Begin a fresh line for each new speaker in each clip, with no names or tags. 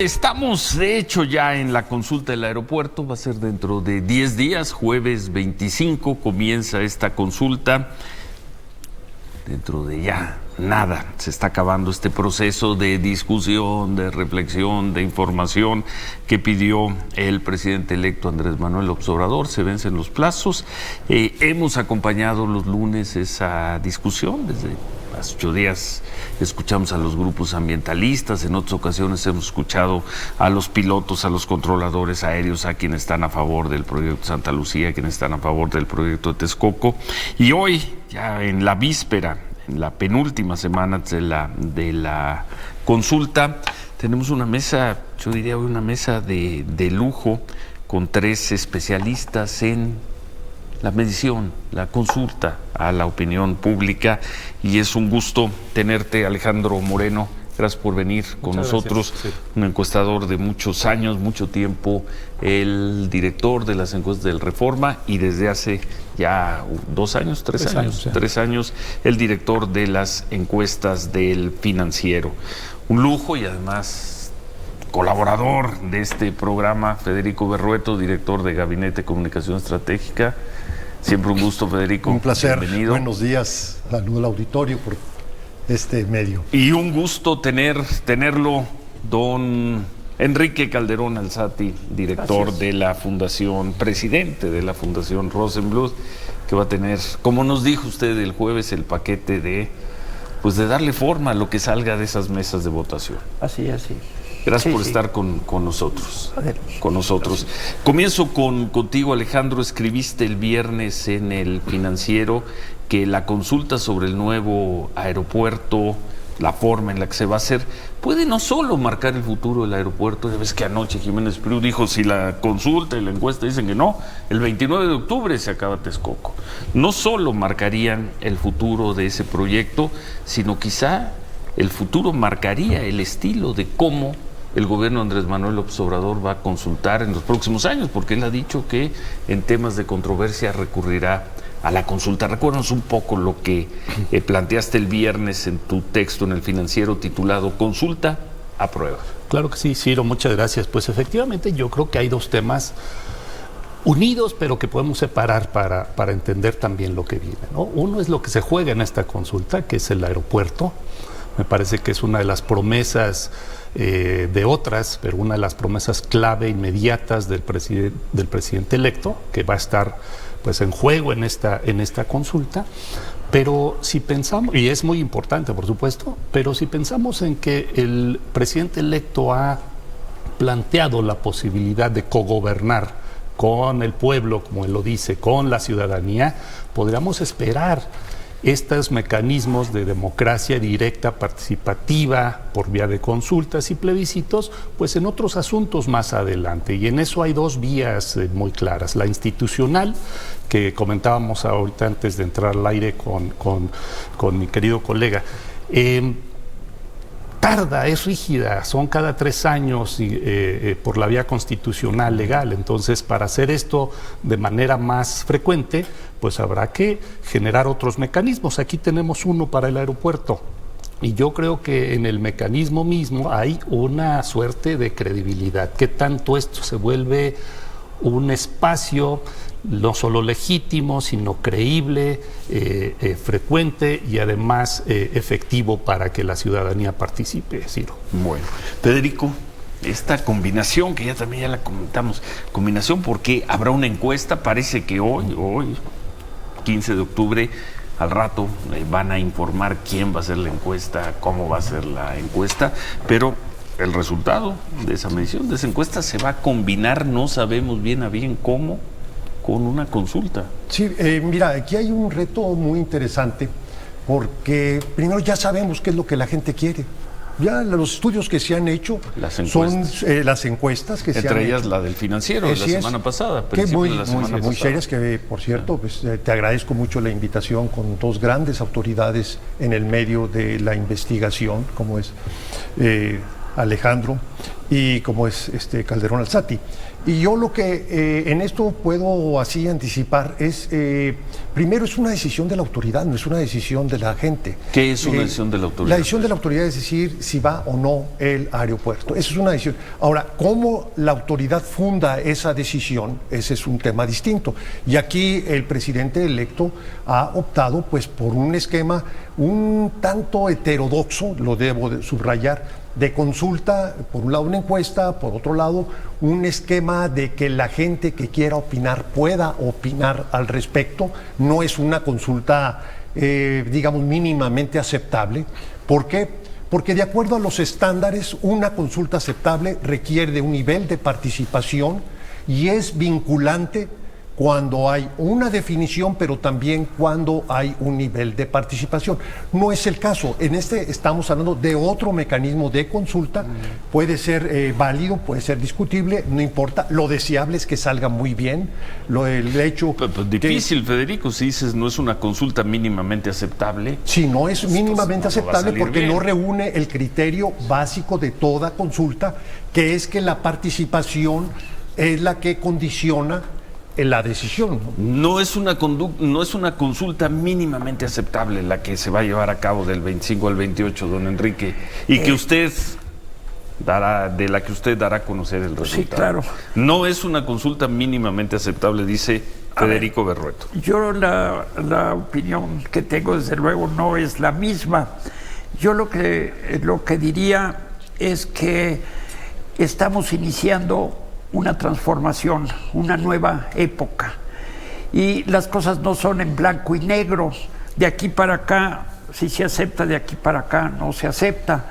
Estamos, de hecho, ya en la consulta del aeropuerto. Va a ser dentro de 10 días, jueves 25, comienza esta consulta. Dentro de ya nada, se está acabando este proceso de discusión, de reflexión, de información que pidió el presidente electo Andrés Manuel López Obrador. Se vencen los plazos. Hemos acompañado los lunes esa discusión. Desde hace 8 días escuchamos a los grupos ambientalistas, en otras ocasiones hemos escuchado a los pilotos, a los controladores aéreos, a quienes están a favor del proyecto Santa Lucía, a quienes están a favor del proyecto de Texcoco. Y hoy, ya en la víspera, en la penúltima semana de la consulta, tenemos una mesa, yo diría hoy una mesa de lujo, con 3 especialistas en la medición, la consulta a la opinión pública, y es un gusto tenerte, Alejandro Moreno. Gracias por venir con nosotros. Sí. Un encuestador de muchos años, mucho tiempo, el director de las encuestas del Reforma, y desde hace ya 2 años, 3 años, 3 años, el director de las encuestas del Financiero. Un lujo, y además colaborador de este programa, Federico Berrueto, director de Gabinete de Comunicación Estratégica. Siempre un gusto, Federico.
Un placer.
Bienvenido.
Buenos días. Saludo al auditorio por este medio.
Y un gusto tenerlo, don Enrique Calderón Alzati, director de la Fundación, presidente de la Fundación Rosenbluth, que va a tener, como nos dijo usted el jueves, el paquete de darle forma a lo que salga de esas mesas de votación.
Así.
Gracias por estar con nosotros. Comienzo contigo, Alejandro. Escribiste el viernes en el Financiero que la consulta sobre el nuevo aeropuerto, la forma en la que se va a hacer, puede no solo marcar el futuro del aeropuerto. Ya ves que anoche Jiménez Espriu dijo, si la consulta y la encuesta dicen que no, el 29 de octubre se acaba Texcoco. No solo marcarían el futuro de ese proyecto, sino quizá el futuro marcaría el estilo de cómo el gobierno de Andrés Manuel López Obrador va a consultar en los próximos años, porque él ha dicho que en temas de controversia recurrirá a la consulta. Recuérdanos un poco lo que planteaste el viernes en tu texto en el Financiero titulado Consulta a prueba.
Claro que sí, Ciro, muchas gracias. Pues efectivamente yo creo que hay 2 temas unidos, pero que podemos separar para entender también lo que viene, ¿no? Uno es lo que se juega en esta consulta, que es el aeropuerto. Me parece que es una de las promesas de otras, pero una de las promesas clave inmediatas del presidente electo, que va a estar pues en juego en esta consulta. Pero si pensamos, y es muy importante por supuesto, pero si pensamos en que el presidente electo ha planteado la posibilidad de cogobernar con el pueblo, como él lo dice, con la ciudadanía, podríamos esperar estos mecanismos de democracia directa, participativa, por vía de consultas y plebiscitos, pues en otros asuntos más adelante. Y en eso hay 2 vías muy claras. La institucional, que comentábamos ahorita antes de entrar al aire con mi querido colega. Tarda, es rígida, son cada 3 años por la vía constitucional legal. Entonces, para hacer esto de manera más frecuente, pues habrá que generar otros mecanismos. Aquí tenemos uno para el aeropuerto, y yo creo que en el mecanismo mismo hay una suerte de credibilidad. ¿Qué tanto esto se vuelve un espacio no solo legítimo, sino creíble, frecuente y además efectivo para que la ciudadanía participe, Ciro?
Bueno, Federico, esta combinación que ya la comentamos, combinación porque habrá una encuesta, parece que hoy, 15 de octubre, al rato van a informar quién va a hacer la encuesta, cómo va a ser la encuesta, pero el resultado de esa medición, de esa encuesta, se va a combinar, no sabemos bien a bien cómo, con una consulta.
Sí, mira, aquí hay un reto muy interesante, porque primero ya sabemos qué es lo que la gente quiere. Ya los estudios que se han hecho son las encuestas que se han hecho.
Entre ellas la del Financiero de la semana pasada.
Que muy serias, que por cierto, pues, te agradezco mucho la invitación con 2 grandes autoridades en el medio de la investigación, como es Alejandro y como es Calderón Alzati. Y yo lo que en esto puedo así anticipar es, primero es una decisión de la autoridad, no es una decisión de la gente.
¿Qué es una decisión de la autoridad?
La decisión de la autoridad es decir si va o no el aeropuerto. Eso es una decisión. Ahora, ¿cómo la autoridad funda esa decisión? Ese es un tema distinto. Y aquí el presidente electo ha optado pues por un esquema un tanto heterodoxo, lo debo de subrayar, de consulta, por un lado una encuesta, por otro lado un esquema de que la gente que quiera opinar pueda opinar al respecto. No es una consulta, digamos, mínimamente aceptable. ¿Por qué? Porque de acuerdo a los estándares, una consulta aceptable requiere de un nivel de participación y es vinculante cuando hay una definición, pero también cuando hay un nivel de participación. No es el caso. En este estamos hablando de otro mecanismo de consulta. Puede ser válido, puede ser discutible, no importa. Lo deseable es que salga muy bien. El hecho
pues difícil, Federico, si dices no es una consulta mínimamente aceptable.
Sí, no es mínimamente aceptable porque
bien.
No reúne el criterio básico de toda consulta, que es que la participación es la que condiciona la decisión.
No es una consulta mínimamente aceptable la que se va a llevar a cabo del 25 al 28, don Enrique, y que de la que usted dará a conocer el resultado.
Sí, claro.
No es una consulta mínimamente aceptable, dice Federico Berrueto.
Yo la opinión que tengo, desde luego, no es la misma. Yo lo que diría es que estamos iniciando una transformación, una nueva época. Y las cosas no son en blanco y negro. De aquí para acá, si se acepta, de aquí para acá no se acepta.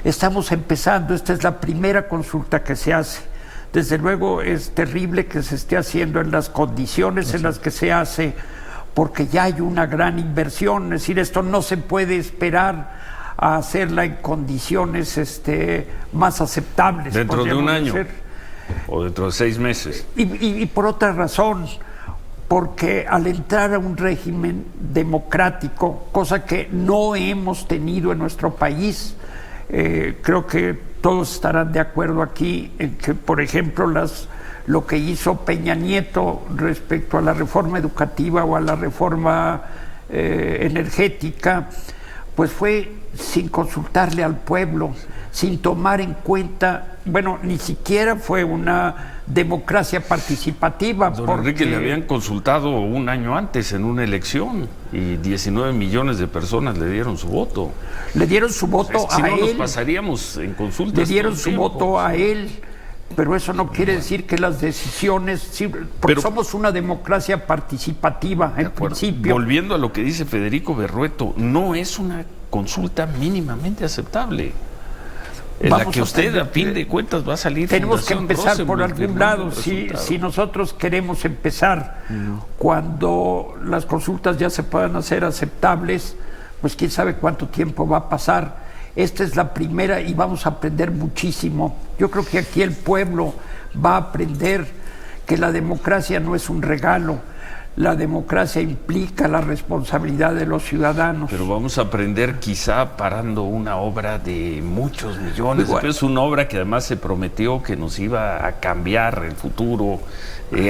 Estamos empezando, esta es la primera consulta que se hace. Desde luego es terrible que se esté haciendo en las condiciones en las que se hace, porque ya hay una gran inversión. Es decir, esto no se puede esperar a hacerla en condiciones más aceptables.
Dentro de un año. O dentro de 6 meses.
Y por otra razón, porque al entrar a un régimen democrático, cosa que no hemos tenido en nuestro país, creo que todos estarán de acuerdo aquí en que, por ejemplo, lo que hizo Peña Nieto respecto a la reforma educativa o a la reforma energética, pues fue sin consultarle al pueblo, sin tomar en cuenta, bueno, ni siquiera fue una democracia participativa.
Don Enrique, le habían consultado un año antes en una elección y 19 millones de personas le dieron su voto.
Le dieron su voto a él. Si no,
nos pasaríamos en consultas.
Le dieron su voto a él, pero eso no quiere decir que las decisiones, porque somos una democracia participativa, en principio.
Volviendo a lo que dice Federico Berrueto, no es una consulta mínimamente aceptable. En la que usted, a fin de cuentas, va a salir.
Tenemos que empezar por algún lado. Si nosotros queremos empezar cuando las consultas ya se puedan hacer aceptables, pues quién sabe cuánto tiempo va a pasar. Esta es la primera y vamos a aprender muchísimo. Yo creo que aquí el pueblo va a aprender que la democracia no es un regalo. La democracia implica la responsabilidad de los ciudadanos.
Pero vamos a aprender quizá parando una obra de muchos millones de pesos, una obra que además se prometió que nos iba a cambiar el futuro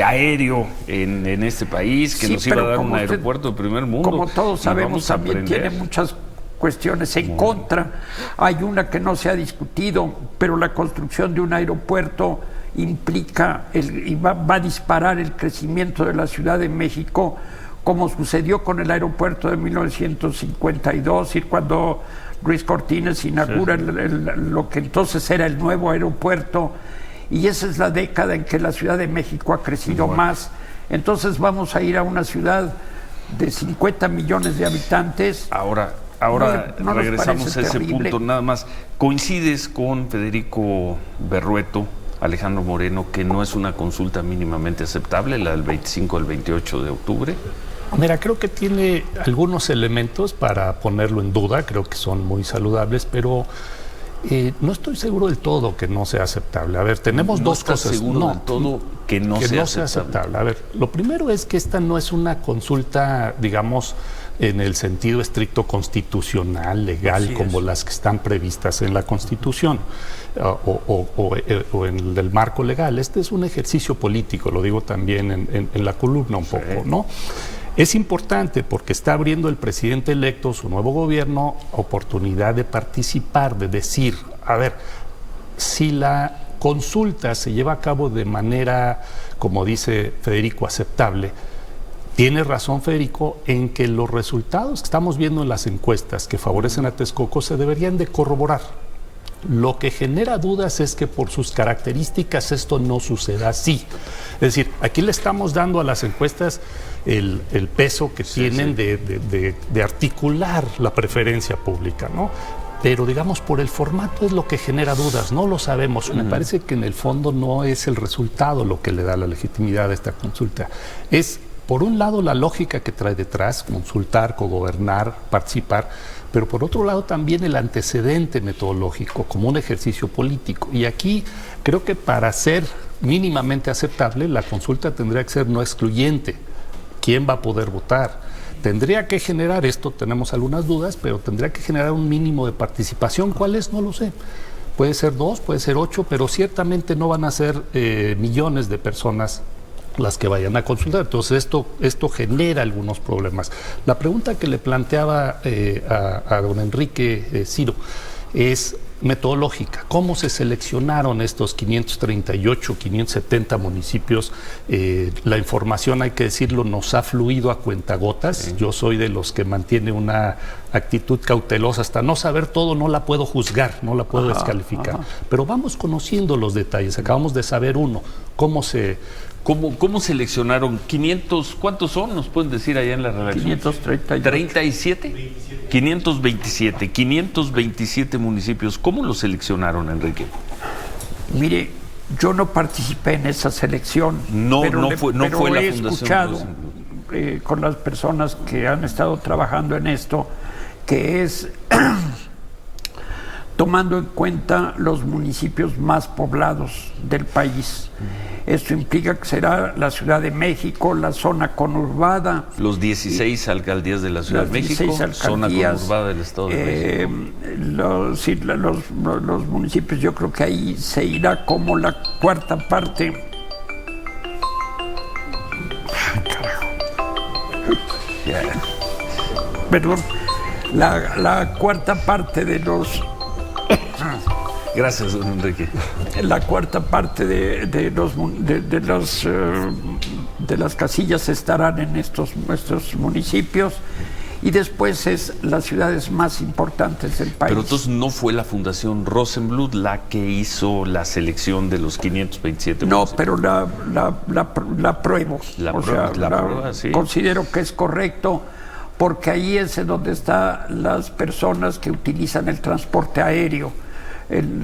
aéreo en este país, que nos iba a dar un aeropuerto de primer mundo.
Como todos sabemos, también tiene muchas cuestiones en contra. Hay una que no se ha discutido, pero la construcción de un aeropuerto implica y va a disparar el crecimiento de la Ciudad de México, como sucedió con el aeropuerto de 1952 y cuando Ruiz Cortines inaugura lo que entonces era el nuevo aeropuerto, y esa es la década en que la Ciudad de México ha crecido más. Entonces vamos a ir a una ciudad de 50 millones de habitantes.
Ahora no regresamos a ese punto nada más. ¿Coincides con Federico Berrueto, Alejandro Moreno, que no es una consulta mínimamente aceptable, la del 25 al 28 de octubre?
Mira, creo que tiene algunos elementos para ponerlo en duda, creo que son muy saludables, pero no estoy seguro del todo que no sea aceptable. A ver, tenemos dos cosas.
¿Seguro del todo que no sea aceptable?
A ver, lo primero es que esta no es una consulta, digamos, en el sentido estricto constitucional, legal, como las que están previstas en la Constitución o en el del marco legal. Este es un ejercicio político, lo digo también en la columna un poco, ¿no? Es importante porque está abriendo el presidente electo, su nuevo gobierno, oportunidad de participar, de decir, a ver, si la consulta se lleva a cabo de manera, como dice Federico, aceptable, tiene razón Federico en que los resultados que estamos viendo en las encuestas que favorecen a Texcoco se deberían de corroborar. Lo que genera dudas es que por sus características esto no suceda así. Es decir, aquí le estamos dando a las encuestas el peso que tienen de articular la preferencia pública, ¿no? Pero digamos, por el formato es lo que genera dudas, no lo sabemos. Me parece que en el fondo no es el resultado lo que le da la legitimidad a esta consulta. Es, por un lado, la lógica que trae detrás, consultar, cogobernar, participar, pero por otro lado también el antecedente metodológico como un ejercicio político. Y aquí creo que para ser mínimamente aceptable, la consulta tendría que ser no excluyente. ¿Quién va a poder votar? Tendría que generar, esto tenemos algunas dudas, pero tendría que generar un mínimo de participación. ¿Cuál es? No lo sé. Puede ser 2, puede ser 8, pero ciertamente no van a ser millones de personas las que vayan a consultar. Entonces esto genera algunos problemas. La pregunta que le planteaba a don Enrique Ciro es metodológica. ¿Cómo se seleccionaron estos 538, 570 municipios? La información, hay que decirlo, nos ha fluido a cuentagotas. Sí. Yo soy de los que mantiene una actitud cautelosa. Hasta no saber todo no la puedo juzgar, no la puedo descalificar. Pero vamos conociendo los detalles. Acabamos de saber uno. ¿Cómo seleccionaron 500? ¿Cuántos son? ¿Nos pueden decir allá en la redacción? 537. 527 municipios. ¿Cómo los seleccionaron, Enrique?
Mire, yo no participé en esa selección.
Pero
fue la Fundación. He escuchado con las personas que han estado trabajando en esto, que es tomando en cuenta los municipios más poblados del país. Esto implica que será la Ciudad de México, la zona conurbada.
Los 16 alcaldías de la Ciudad de México, zona conurbada del Estado de México.
Los municipios, yo creo que ahí se irá como la cuarta parte. Carajo. Perdón. La cuarta parte de los...
Gracias, don Enrique.
La cuarta parte de las casillas estarán en estos municipios, y después es las ciudades más importantes del país.
Pero entonces no fue la Fundación Rosenbluth la que hizo la selección de los 527
municipios. No, pero la apruebo.
La prueba, sí.
Considero que es correcto, porque ahí es donde están las personas que utilizan el transporte aéreo.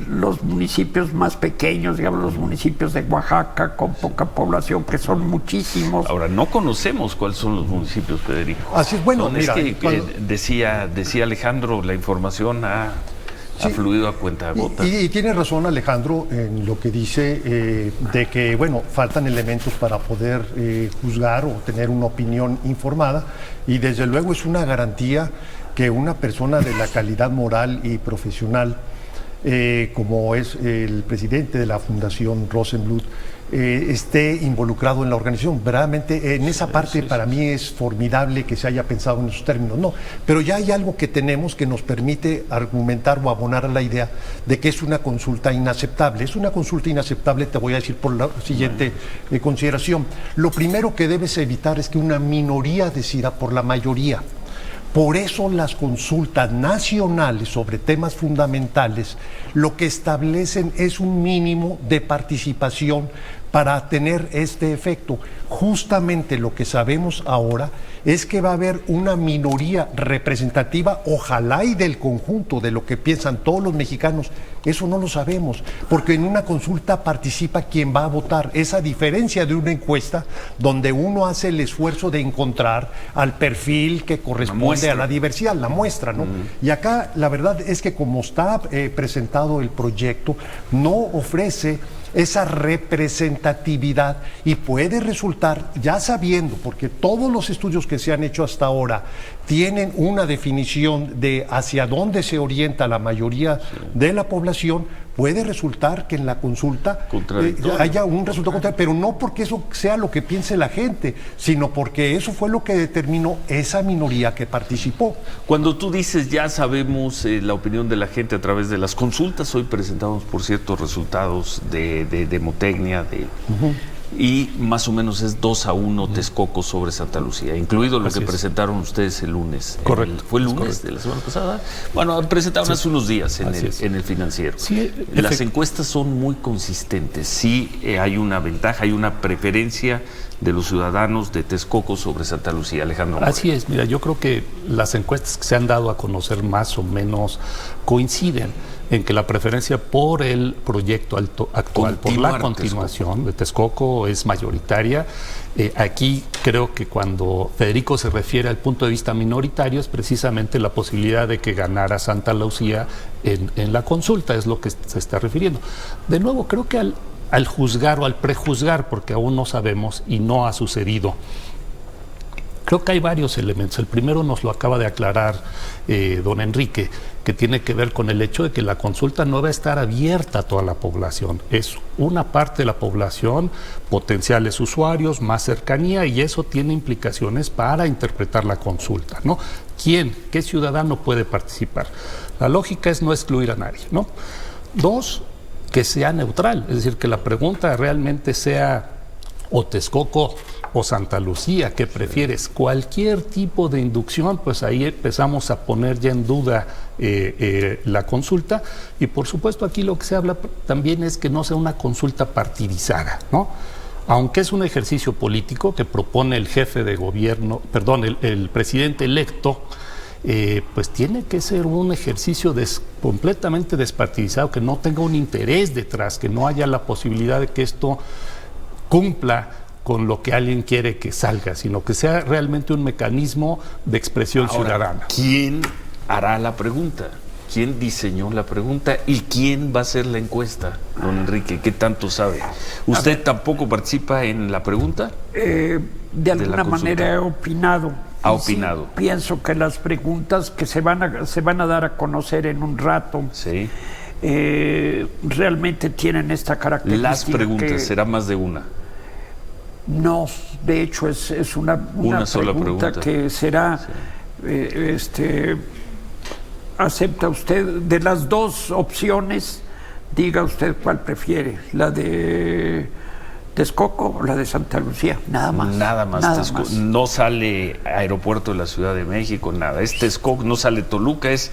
Los municipios más pequeños, digamos los municipios de Oaxaca con poca población, que son muchísimos.
Ahora, no conocemos cuáles son los municipios, Federico.
Así es, bueno, mira,
es que decía Alejandro, la información ha fluido a cuentagotas.
Y tiene razón Alejandro en lo que dice de que, bueno, faltan elementos para poder juzgar o tener una opinión informada, y desde luego es una garantía que una persona de la calidad moral y profesional, como es el presidente de la Fundación Rosenbluth, esté involucrado en la organización. Verdaderamente, en esa parte para mí es formidable que se haya pensado en esos términos. No, pero ya hay algo que tenemos que nos permite argumentar o abonar a la idea de que es una consulta inaceptable. Es una consulta inaceptable, te voy a decir por la siguiente consideración. Lo primero que debes evitar es que una minoría decida por la mayoría. Por eso las consultas nacionales sobre temas fundamentales lo que establecen es un mínimo de participación para tener este efecto. Justamente lo que sabemos ahora es que va a haber una minoría representativa, ojalá y del conjunto de lo que piensan todos los mexicanos. Eso no lo sabemos, porque en una consulta participa quien va a votar. Esa diferencia de una encuesta donde uno hace el esfuerzo de encontrar al perfil que corresponde a la diversidad, la muestra, ¿no? Y acá la verdad es que como está presentado el proyecto, no ofrece esa representatividad, y puede resultar, ya sabiendo, porque todos los estudios que se han hecho hasta ahora tienen una definición de hacia dónde se orienta la mayoría de la población, puede resultar que en la consulta haya un resultado contrario, pero no porque eso sea lo que piense la gente, sino porque eso fue lo que determinó esa minoría que participó.
Cuando tú dices ya sabemos la opinión de la gente a través de las consultas, hoy presentamos por cierto resultados de Demotecnia, y más o menos es 2-1 Texcoco sobre Santa Lucía, incluido lo que presentaron ustedes el lunes.
Correcto.
¿Fue el lunes de la semana pasada? Bueno, presentaron hace unos días en el Financiero.
Sí,
las encuestas son muy consistentes. Sí hay una ventaja, hay una preferencia de los ciudadanos de Texcoco sobre Santa Lucía. Alejandro Moreno.
Así es, mira, yo creo que las encuestas que se han dado a conocer más o menos coinciden en que la preferencia por el proyecto actual, por la continuación de Texcoco es mayoritaria. Aquí creo que cuando Federico se refiere al punto de vista minoritario es precisamente la posibilidad de que ganara Santa Lucía en la consulta, es lo que se está refiriendo. De nuevo, creo que al juzgar o al prejuzgar, porque aún no sabemos y no ha sucedido, creo que hay varios elementos. El primero nos lo acaba de aclarar don Enrique, que tiene que ver con el hecho de que la consulta no va a estar abierta a toda la población. Es una parte de la población, potenciales usuarios, más cercanía, y eso tiene implicaciones para interpretar la consulta, ¿no? ¿Quién, qué ciudadano puede participar? La lógica es no excluir a nadie, ¿no? Dos, que sea neutral, es decir, que la pregunta realmente sea o Texcoco o Santa Lucía, ¿qué prefieres? Cualquier tipo de inducción, pues ahí empezamos a poner ya en duda la consulta, y por supuesto aquí lo que se habla también es que no sea una consulta partidizada, ¿no? Aunque es un ejercicio político que propone el jefe de gobierno, perdón, el presidente electo, pues tiene que ser un ejercicio completamente despartidizado, que no tenga un interés detrás, que no haya la posibilidad de que esto cumpla con lo que alguien quiere que salga, sino que sea realmente un mecanismo de expresión ciudadana.
¿Quién hará la pregunta? ¿Quién diseñó la pregunta? ¿Y quién va a hacer la encuesta? Don Enrique, ¿qué tanto sabe? ¿Usted tampoco participa en la pregunta?
De alguna manera he opinado.
Ha opinado.
Sí, pienso que las preguntas que se van a dar a conocer en un rato,
sí,
realmente tienen esta característica.
Las preguntas, ¿será más de una?
No, de hecho es una sola pregunta que será, sí. ¿Acepta usted de las dos opciones? Diga usted cuál prefiere, la de Texcoco o la de Santa Lucía, nada más.
Nada más. No sale Aeropuerto de la Ciudad de México, nada. Es Texcoco, no sale Toluca, es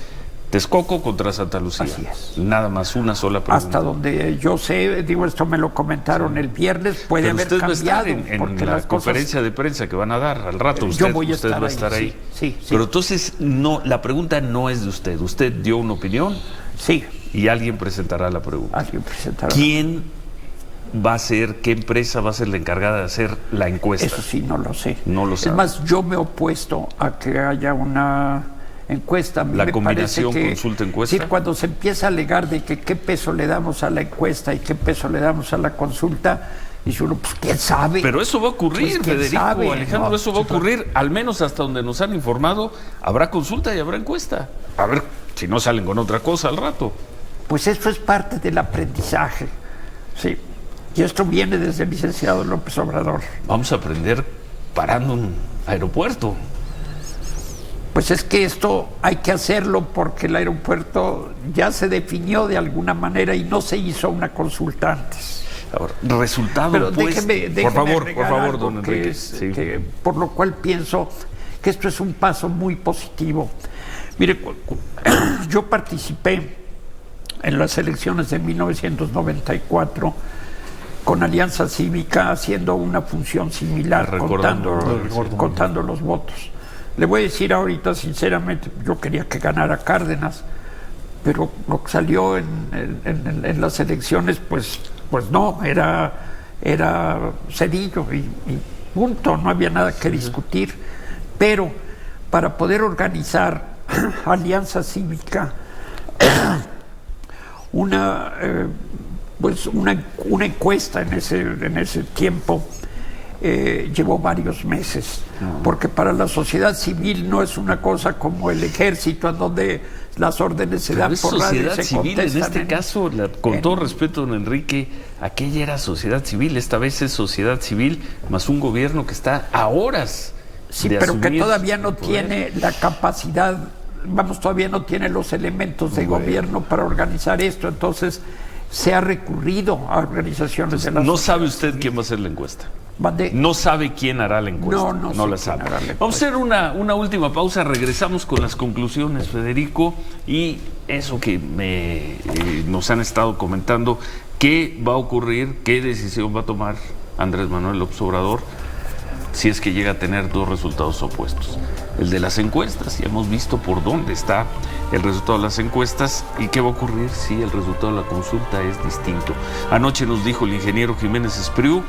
Texcoco contra Santa Lucía.
Así es.
Nada más, una sola pregunta.
Hasta donde yo sé, digo, esto me lo comentaron el viernes, puede haber cambiado.
Usted va a estar en la conferencia de prensa que van a dar al rato.
Yo voy a
usted
estar
va a estar ahí.
Sí.
Pero entonces, no, la pregunta no es de usted. Usted dio una opinión.
Sí.
Y alguien presentará la pregunta.
Alguien presentará.
¿Quién va a ser, qué empresa va a ser la encargada de hacer la encuesta?
Eso sí, no lo sé.
No lo sabe.
Es más, yo me he opuesto a que haya una encuesta.
La combinación consulta-encuesta.
Sí, cuando se empieza a alegar de que qué peso le damos a la encuesta y qué peso le damos a la consulta, dice uno, pues quién sabe.
Pero eso va a ocurrir,
pues,
Federico,
sabe,
Alejandro,
no,
eso va a ocurrir, al menos hasta donde nos han informado, habrá consulta y habrá encuesta. A ver si no salen con otra cosa al rato.
Pues eso es parte del aprendizaje, sí. Y esto viene desde el licenciado López Obrador.
Vamos a aprender parando un aeropuerto.
Pues es que esto hay que hacerlo porque el aeropuerto ya se definió de alguna manera y no se hizo una consulta antes.
Ahora, resultado,
pero
pues,
déjeme
por favor, don Enrique.
Que por lo cual pienso que esto es un paso muy positivo. Mire, yo participé en las elecciones de 1994 con Alianza Cívica haciendo una función similar, contando los votos. Le voy a decir ahorita sinceramente, yo quería que ganara Cárdenas, pero lo que salió en las elecciones, pues no, era Cedillo y punto, no había nada que discutir. Pero para poder organizar Alianza Cívica, una encuesta en ese tiempo llevó varios meses, porque para la sociedad civil no es una cosa como el ejército, en donde las órdenes se dan por radio y
sociedad
se
civil en
contestan
este caso, con todo respeto, don Enrique, aquella era sociedad civil, esta vez es sociedad civil más un gobierno que está a horas.
Sí,
de
pero que
asumir
todavía no
el poder.
tiene la capacidad, todavía no tiene los elementos de gobierno para organizar esto, entonces se ha recurrido a organizaciones de la
No
sociedad
sabe usted quién va a hacer la encuesta.
Mande.
No sabe quién hará la encuesta.
No sé
la
quién
sabe.
hará la encuesta.
Vamos a hacer una última pausa. Regresamos con las conclusiones, Federico, y eso que nos han estado comentando. ¿Qué va a ocurrir? ¿Qué decisión va a tomar Andrés Manuel López Obrador si es que llega a tener dos resultados opuestos? El de las encuestas, ya hemos visto por dónde está el resultado de las encuestas, y qué va a ocurrir si el resultado de la consulta es distinto. Anoche nos dijo el ingeniero Jiménez Espriu,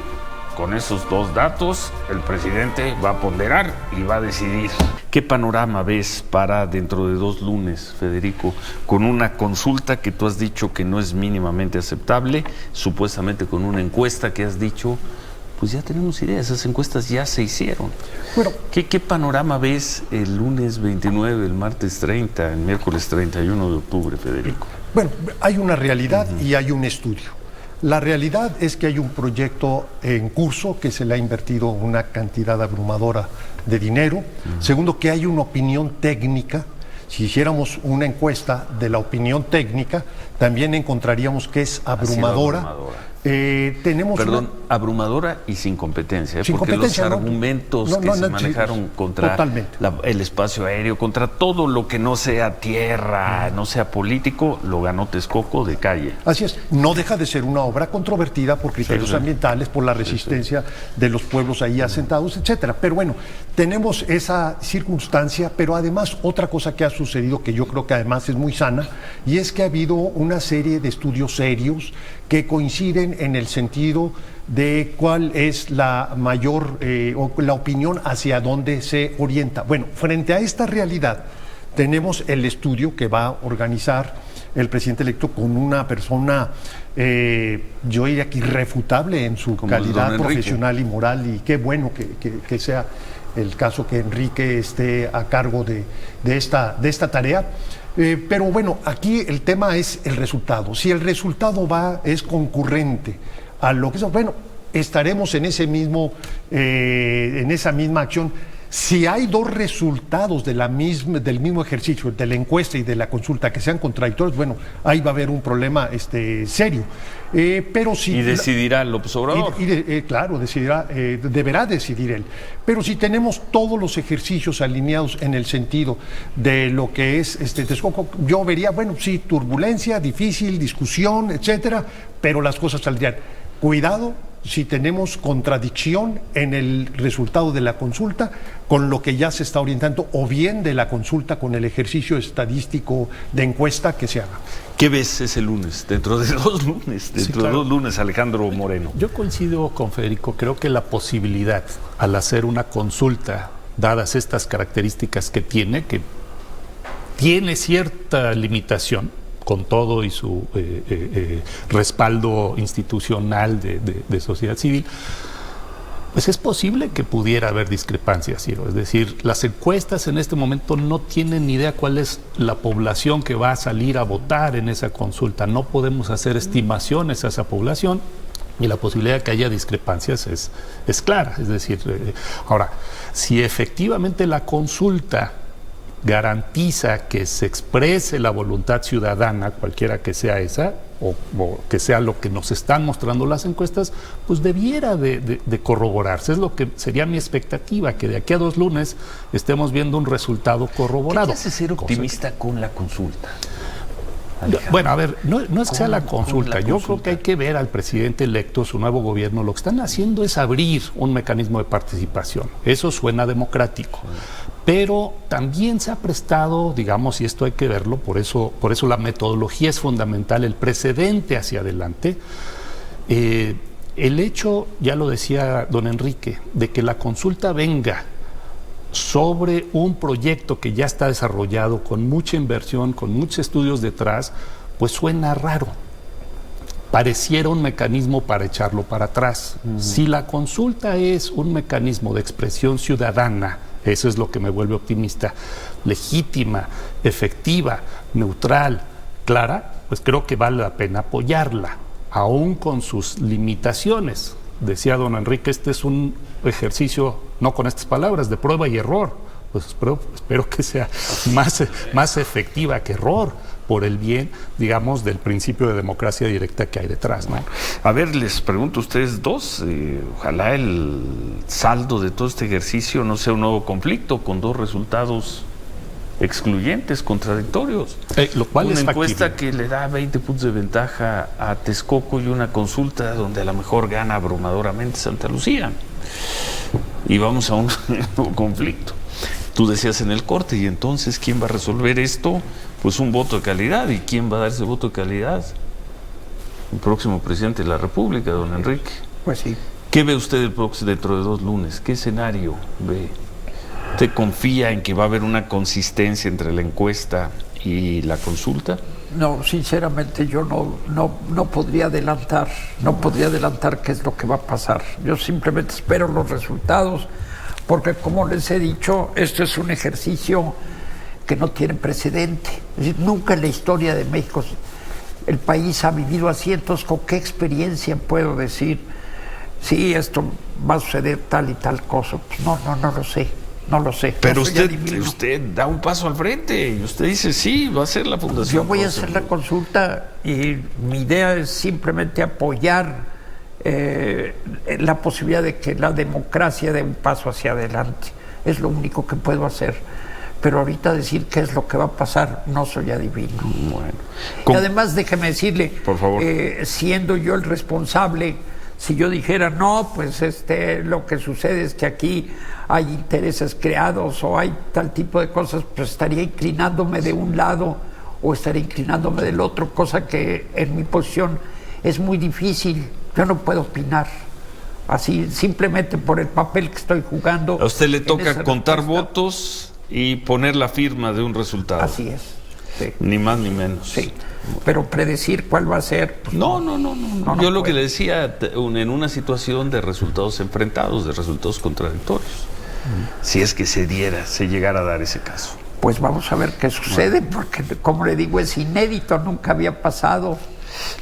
con esos dos datos, el presidente va a ponderar y va a decidir. ¿Qué panorama ves para dentro de 2 lunes, Federico, con una consulta que tú has dicho que no es mínimamente aceptable, supuestamente con una encuesta que has dicho, pues ya tenemos idea, esas encuestas ya se hicieron?
Bueno,
¿Qué panorama ves el lunes 29, el martes 30, el miércoles 31 de octubre, Federico?
Bueno, hay una realidad y hay un estudio. La realidad es que hay un proyecto en curso que se le ha invertido una cantidad abrumadora de dinero. Segundo, que hay una opinión técnica. Si hiciéramos una encuesta de la opinión técnica, también encontraríamos que es abrumadora. Tenemos
Perdón, abrumadora y sin competencia,
Sin
porque
competencia,
los
¿no?
argumentos
No,
que
no,
se
no,
manejaron
sí,
contra
totalmente.
el espacio aéreo, contra todo lo que no sea tierra, no sea político, lo ganó Texcoco de calle.
Así es, no deja de ser una obra controvertida por criterios
Sí.
ambientales, por la resistencia de los pueblos ahí asentados, etcétera. Pero bueno, tenemos esa circunstancia, pero además otra cosa que ha sucedido, que yo creo que además es muy sana, y es que ha habido una serie de estudios serios que coinciden en el sentido de cuál es la mayor o la opinión hacia dónde se orienta. Bueno, frente a esta realidad, tenemos el estudio que va a organizar el presidente electo con una persona, yo diría que irrefutable en su
Como el
calidad
don Enrique.
profesional y moral, y qué bueno que sea el caso que Enrique esté a cargo de esta tarea. Pero bueno, aquí el tema es el resultado. Si el resultado es concurrente a lo que es, bueno, estaremos en esa misma acción. Si hay dos resultados del mismo ejercicio, de la encuesta y de la consulta, que sean contradictorios, bueno, ahí va a haber un problema serio. Pero si
Y decidirá López Obrador.
Claro, deberá decidir él. Pero si tenemos todos los ejercicios alineados en el sentido de lo que es Texcoco, yo vería, bueno, sí, turbulencia, difícil, discusión, etcétera, pero las cosas saldrían. Cuidado si tenemos contradicción en el resultado de la consulta con lo que ya se está orientando, o bien de la consulta con el ejercicio estadístico de encuesta que se haga.
¿Qué ves ese lunes? Dentro de 2 lunes, de 2 lunes, Alejandro Moreno.
Yo coincido con Federico, creo que la posibilidad al hacer una consulta, dadas estas características que tiene cierta limitación, con todo y su respaldo institucional de sociedad civil, pues es posible que pudiera haber discrepancias, Ciro. Es decir, las encuestas en este momento no tienen ni idea cuál es la población que va a salir a votar en esa consulta. No podemos hacer estimaciones a esa población, y la posibilidad de que haya discrepancias es clara. Es decir, ahora, si efectivamente la consulta garantiza que se exprese la voluntad ciudadana, cualquiera que sea esa, o que sea lo que nos están mostrando las encuestas, pues debiera de corroborarse. Es lo que sería mi expectativa, que de aquí a 2 lunes estemos viendo un resultado corroborado.
¿Qué te hace ser optimista con la consulta? Alejandro.
Bueno, a ver, no es que sea la
¿Cómo
consulta.
la
Yo
consulta?
creo que hay que ver al presidente electo, su nuevo gobierno. Lo que están haciendo es abrir un mecanismo de participación. Eso suena democrático. Pero también se ha prestado, digamos, y esto hay que verlo, por eso la metodología es fundamental, el precedente hacia adelante. El hecho, ya lo decía don Enrique, de que la consulta venga sobre un proyecto que ya está desarrollado, con mucha inversión, con muchos estudios detrás, pues suena raro. pareciera un mecanismo para echarlo para atrás. Si la consulta es un mecanismo de expresión ciudadana, eso es lo que me vuelve optimista, legítima, efectiva, neutral, clara, pues creo que vale la pena apoyarla, aún con sus limitaciones. Decía don Enrique, este es un ejercicio, no con estas palabras, de prueba y error. Pues espero que sea más efectiva que error, por el bien, digamos, del principio de democracia directa que hay detrás, ¿no?
A ver, les pregunto a ustedes dos, ojalá el saldo de todo este ejercicio no sea un nuevo conflicto con dos resultados excluyentes, contradictorios.
Lo cual
una
es
encuesta
factible.
que le da 20 puntos de ventaja a Texcoco y una consulta donde a lo mejor gana abrumadoramente Santa Lucía. Y vamos a un nuevo conflicto. Tú decías en el corte, y entonces, ¿quién va a resolver esto? Pues un voto de calidad. ¿Y quién va a dar ese voto de calidad? El próximo presidente de la República, don Enrique.
Pues sí.
¿Qué ve usted dentro de 2 lunes? ¿Qué escenario ve? ¿Usted confía en que va a haber una consistencia entre la encuesta y la consulta?
No, sinceramente yo no podría adelantar qué es lo que va a pasar. Yo simplemente espero los resultados, porque como les he dicho, esto es un ejercicio que no tiene precedente. Es decir, nunca en la historia de México el país ha vivido así. Entonces, ¿con qué experiencia puedo decir, sí, esto va a suceder tal y tal cosa? Pues no lo sé.
Pero
No soy adivino.
usted da un paso al frente y usted dice, sí, va a ser la fundación.
Yo voy a hacer la consulta y mi idea es simplemente apoyar la posibilidad de que la democracia dé un paso hacia adelante. Es lo único que puedo hacer. Pero ahorita decir qué es lo que va a pasar, no soy adivino.
Bueno.
Y además, déjeme decirle,
por favor,
siendo yo el responsable, si yo dijera, no, pues lo que sucede es que aquí hay intereses creados o hay tal tipo de cosas, pues estaría inclinándome de un lado o estaría inclinándome del otro, cosa que en mi posición es muy difícil. Yo no puedo opinar así, simplemente por el papel que estoy jugando.
A usted le toca
esa
contar
respuesta.
votos y poner la firma de un resultado.
Así es. Sí.
Ni más ni menos.
Sí. Pero predecir cuál va a ser. Pues
No. Yo lo
puedo.
que le decía, en una situación de resultados enfrentados, de resultados contradictorios, si es que se llegara a dar ese caso.
Pues vamos a ver qué sucede, porque como le digo, es inédito, nunca había pasado.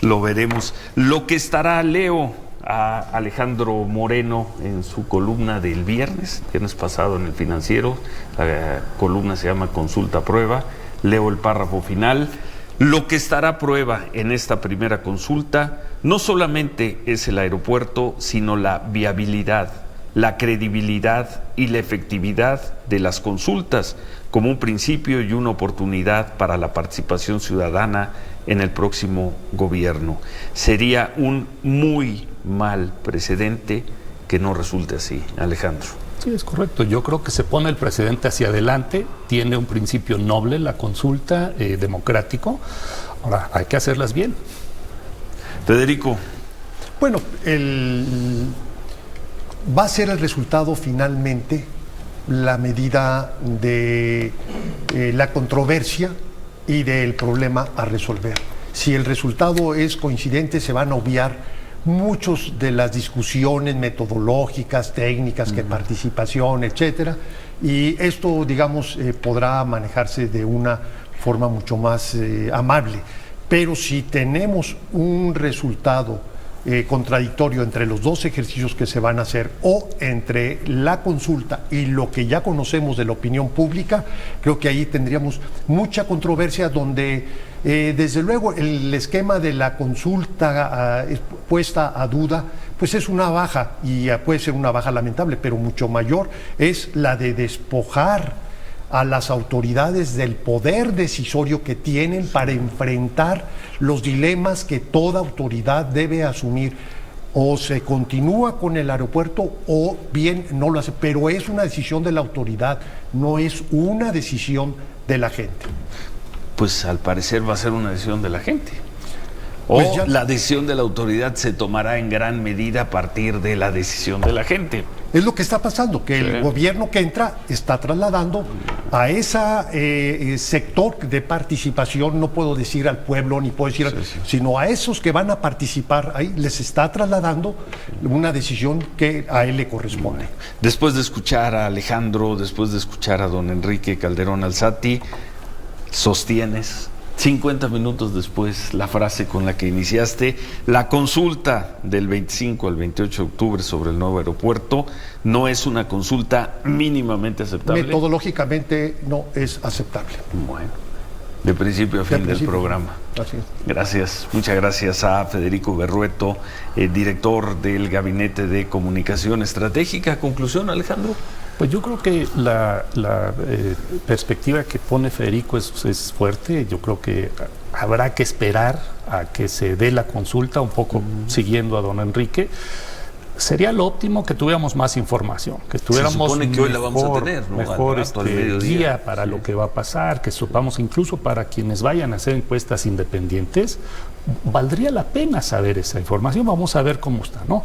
Lo veremos. Lo que estará Leo a Alejandro Moreno en su columna del viernes pasado en El Financiero, la columna se llama Consulta Prueba, leo el párrafo final. Lo que estará a prueba en esta primera consulta no solamente es el aeropuerto, sino la viabilidad, la credibilidad y la efectividad de las consultas como un principio y una oportunidad para la participación ciudadana en el próximo gobierno. Sería un muy mal precedente que no resulte así, Alejandro.
Sí, es correcto. Yo creo que se pone el presidente hacia adelante, tiene un principio noble la consulta, democrático. Ahora, hay que hacerlas bien.
Federico.
Bueno, va a ser el resultado finalmente la medida de la controversia y del problema a resolver. Si el resultado es coincidente, se van a obviar muchas de las discusiones metodológicas, técnicas, que participación, etcétera, y esto, digamos, podrá manejarse de una forma mucho más amable. Pero si tenemos un resultado contradictorio entre los dos ejercicios que se van a hacer o entre la consulta y lo que ya conocemos de la opinión pública, creo que ahí tendríamos mucha controversia donde desde luego el esquema de la consulta puesta a duda pues es una baja y puede ser una baja lamentable, pero mucho mayor es la de despojar a las autoridades del poder decisorio que tienen para enfrentar los dilemas que toda autoridad debe asumir. O se continúa con el aeropuerto o bien no lo hace, pero es una decisión de la autoridad, no es una decisión de la gente.
Pues al parecer va a ser una decisión de la gente. O
Pues ya-
la decisión de la autoridad se tomará en gran medida a partir de la decisión de la gente.
Es lo que está pasando, que el gobierno que entra está trasladando a ese sector de participación, no puedo decir al pueblo, ni puedo decir, sino a esos que van a participar ahí, les está trasladando una decisión que a él le corresponde.
Después de escuchar a Alejandro, después de escuchar a don Enrique Calderón Alzati, sostienes 50 minutos después la frase con la que iniciaste: la consulta del 25 al 28 de octubre sobre el nuevo aeropuerto no es una consulta mínimamente aceptable.
Metodológicamente no es aceptable.
Bueno, de principio a fin del programa.
Así es.
Gracias, muchas gracias a Federico Berrueto, director del Gabinete de Comunicación Estratégica. ¿Conclusión, Alejandro?
Pues yo creo que la perspectiva que pone Federico es fuerte. Yo creo que habrá que esperar a que se dé la consulta, un poco siguiendo a don Enrique. Sería lo óptimo que tuviéramos más información, que tuviéramos
Se supone que hoy la vamos a tener, ¿no?
mejor
Al rato, al mediodía.
guía para lo que va a pasar, que supamos incluso para quienes vayan a hacer encuestas independientes, valdría la pena saber esa información. Vamos a ver cómo está, ¿no?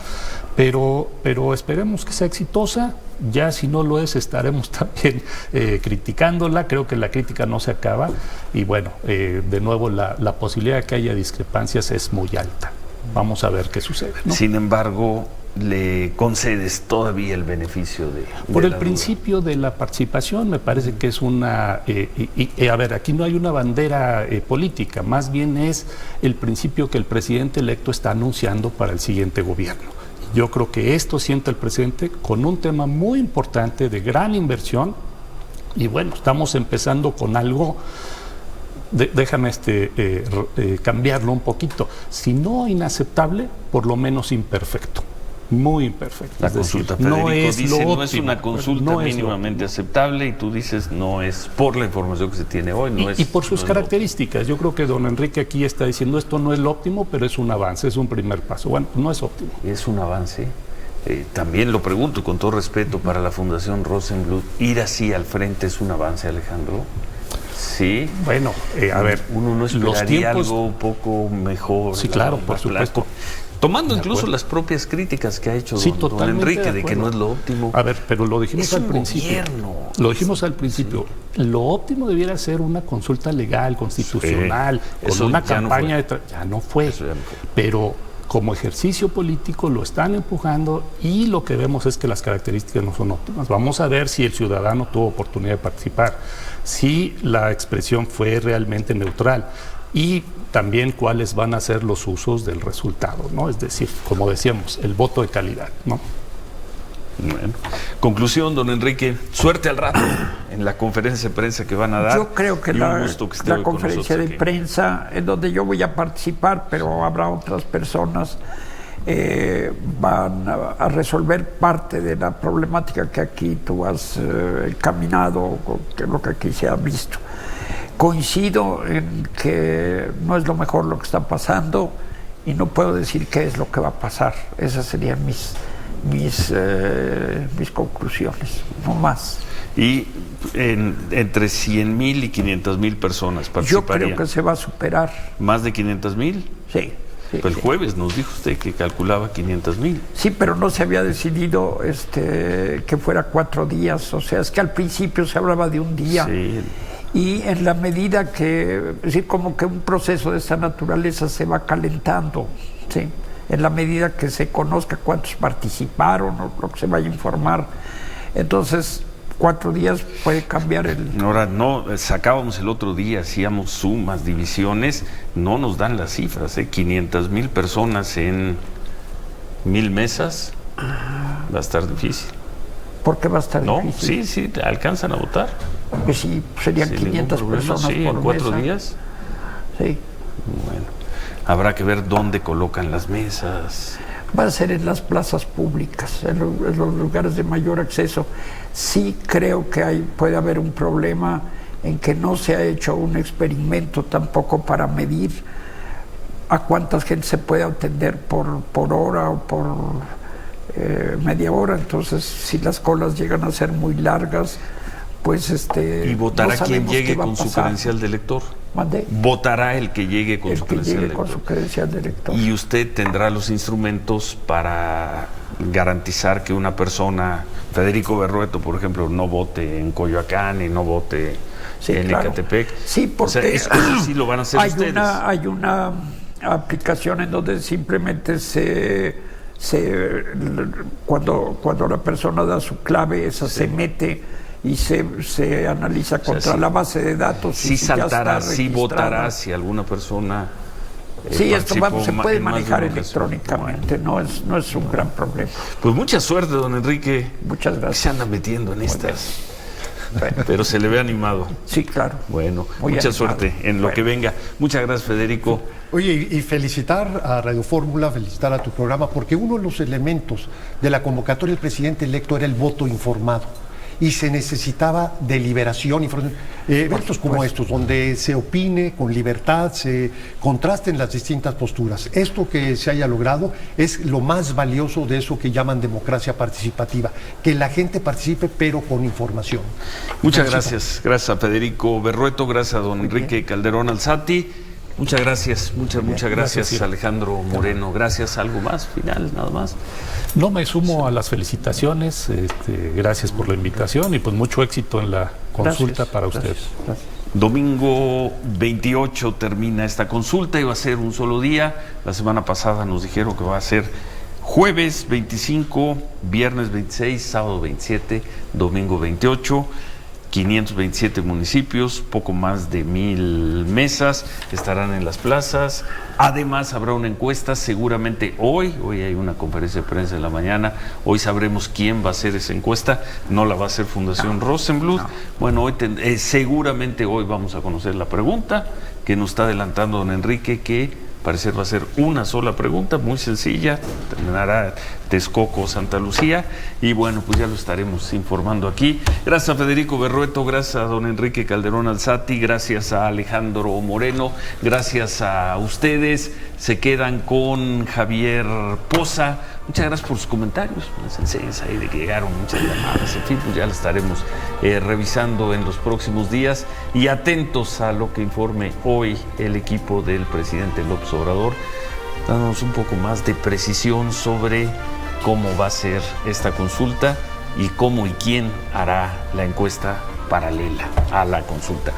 Pero esperemos que sea exitosa. Ya si no lo es, estaremos también criticándola. Creo que la crítica no se acaba. Y bueno, de nuevo, la posibilidad de que haya discrepancias es muy alta. Vamos a ver qué sucede, ¿no?
Sin embargo, le concedes todavía el beneficio de
Por el
la
principio de la participación, me parece que es una... a ver, aquí no hay una bandera política, más bien es el principio que el presidente electo está anunciando para el siguiente gobierno. Yo creo que esto siente el presidente con un tema muy importante de gran inversión, y bueno, estamos empezando con algo... Déjame cambiarlo un poquito. Si no inaceptable, por lo menos imperfecto. Muy imperfecto.
La
Es
consulta,
decir,
Federico,
no es
dice,
lo
no
óptimo,
es una consulta
no es lo
mínimamente aceptable, y tú dices no es por la información que se tiene hoy. No es,
y por sus
no es
características. Yo creo que don Enrique aquí está diciendo esto no es lo óptimo, pero es un avance, es un primer paso. Bueno, no es óptimo.
Es un avance. También lo pregunto con todo respeto para la Fundación Rosenbluth, ¿ir así al frente es un avance, Alejandro? Sí.
Bueno, a ver,
uno no esperaría
los tiempos...
algo un poco mejor.
Sí, claro, por supuesto.
Tomando
De
incluso
acuerdo.
las propias críticas que ha hecho
Sí,
don
totalmente
Enrique
de
de que
acuerdo.
no es lo óptimo.
A ver, pero lo dijimos
Es
al
un
principio.
gobierno.
Lo dijimos al principio. Sí. Lo óptimo debiera ser una consulta legal, constitucional, con
Eso
una
ya
campaña
no fue.
ya no fue.
Eso ya no fue.
Pero como ejercicio político lo están empujando, y lo que vemos es que las características no son óptimas. Vamos a ver si el ciudadano tuvo oportunidad de participar, si la expresión fue realmente neutral, y también cuáles van a ser los usos del resultado, ¿no? Es decir, como decíamos, el voto de calidad, ¿no?
Bueno, conclusión, don Enrique, suerte al rato en la conferencia de prensa que van a dar.
Yo creo que
Y un
la
gusto que esté hoy con
conferencia de
nosotros aquí.
prensa, en donde yo voy a participar, pero habrá otras personas, van a resolver parte de la problemática que aquí tú has caminado, que lo que aquí se ha visto. Coincido en que no es lo mejor lo que está pasando, y no puedo decir qué es lo que va a pasar. Esas serían mis conclusiones, no más.
Y entre 100,000 y 500,000 personas
Yo
participarían.
creo que se va a superar.
¿Más de 500,000?
Sí. Sí,
Pues el
sí.
jueves nos dijo usted que calculaba 500,000.
Sí, pero no se había decidido que fuera 4 días. O sea, es que al principio se hablaba de un día.
Sí.
Y en la medida que, es decir, como que un proceso de esta naturaleza se va calentando, ¿sí? En la medida que se conozca cuántos participaron o lo que se vaya a informar. Entonces, 4 días puede cambiar el...
Ahora, no, sacábamos el otro día, hacíamos sumas, divisiones, no nos dan las cifras, 500,000 personas en 1,000 mesas, va a estar difícil.
¿Por qué va a estar
¿No?
difícil?
Sí, alcanzan a votar.
Porque sí, serían
Sin
500
ningún problema,
personas
sí,
por
en 4
mesa.
días.
Sí.
Bueno, habrá que ver dónde colocan las mesas.
Va a ser en las plazas públicas, en los lugares de mayor acceso. Sí creo que puede haber un problema en que no se ha hecho un experimento tampoco para medir a cuánta gente se puede atender por hora o por media hora. Entonces, si las colas llegan a ser muy largas, pues
Y votará
no
quien
sabemos
llegue
qué va a
con su
pasar.
credencial de elector.
¿Mande?
Votará el que llegue con su
El que
credencial
llegue con su
electoral.
credencial de elector.
Y usted tendrá los instrumentos para garantizar que una persona, Federico Berrueto, por ejemplo, no vote en Coyoacán y no vote
Sí,
en
claro.
Ecatepec.
Sí, porque
o sea, eso sí lo van a hacer ustedes.
Hay una aplicación en donde simplemente cuando la persona da su clave, esa se mete y se analiza contra la base de datos.
Sí
y ya
saltará,
está
sí
registrada.
votará si alguna persona.
Sí, esto
participó
se puede
en más de
manejar
una ocasión.
electrónicamente, no es un gran problema.
Pues mucha suerte, don Enrique.
Muchas
Que
gracias.
se anda metiendo en estas.
Bueno,
Pero se le ve animado.
sí, claro.
Bueno,
Muy
mucha
animado.
suerte en lo
Bueno.
que venga. Muchas gracias, Federico.
Oye, y felicitar a Radio Fórmula, felicitar a tu programa, porque uno de los elementos de la convocatoria del presidente electo era el voto informado. Y se necesitaba deliberación, información, eventos como estos, donde se opine con libertad, se contrasten las distintas posturas. Esto que se haya logrado es lo más valioso de eso que llaman democracia participativa, que la gente participe pero con información.
Muchas gracias. Gracias a Federico Berrueto, gracias a don Enrique Calderón Alzati. Muchas gracias, muchas gracias,
Gracias.
Alejandro Moreno. Gracias. ¿Algo más final, nada más?
No, me sumo a las felicitaciones, gracias por la invitación y pues mucho éxito en la consulta
Gracias,
para
gracias,
ustedes.
gracias.
Domingo 28 termina esta consulta, iba a ser un solo día. La semana pasada nos dijeron que va a ser jueves 25, viernes 26, sábado 27, domingo 28. 527 municipios, poco más de 1,000 mesas estarán en las plazas. Además habrá una encuesta, seguramente hoy hay una conferencia de prensa en la mañana, hoy sabremos quién va a hacer esa encuesta, no la va a hacer Fundación Rosenbluth. Bueno, seguramente hoy vamos a conocer la pregunta que nos está adelantando don Enrique, que parecer va a ser una sola pregunta, muy sencilla, terminará Texcoco, Santa Lucía, y bueno, pues ya lo estaremos informando aquí. Gracias a Federico Berrueto, gracias a don Enrique Calderón Alzati, gracias a Alejandro Moreno, gracias a ustedes. Se quedan con Javier Poza. Muchas gracias por sus comentarios, las enseñas ahí de que llegaron muchas llamadas, en fin, pues ya lo estaremos revisando en los próximos días y atentos a lo que informe hoy el equipo del presidente López Obrador, dándonos un poco más de precisión sobre cómo va a ser esta consulta y cómo y quién hará la encuesta paralela a la consulta.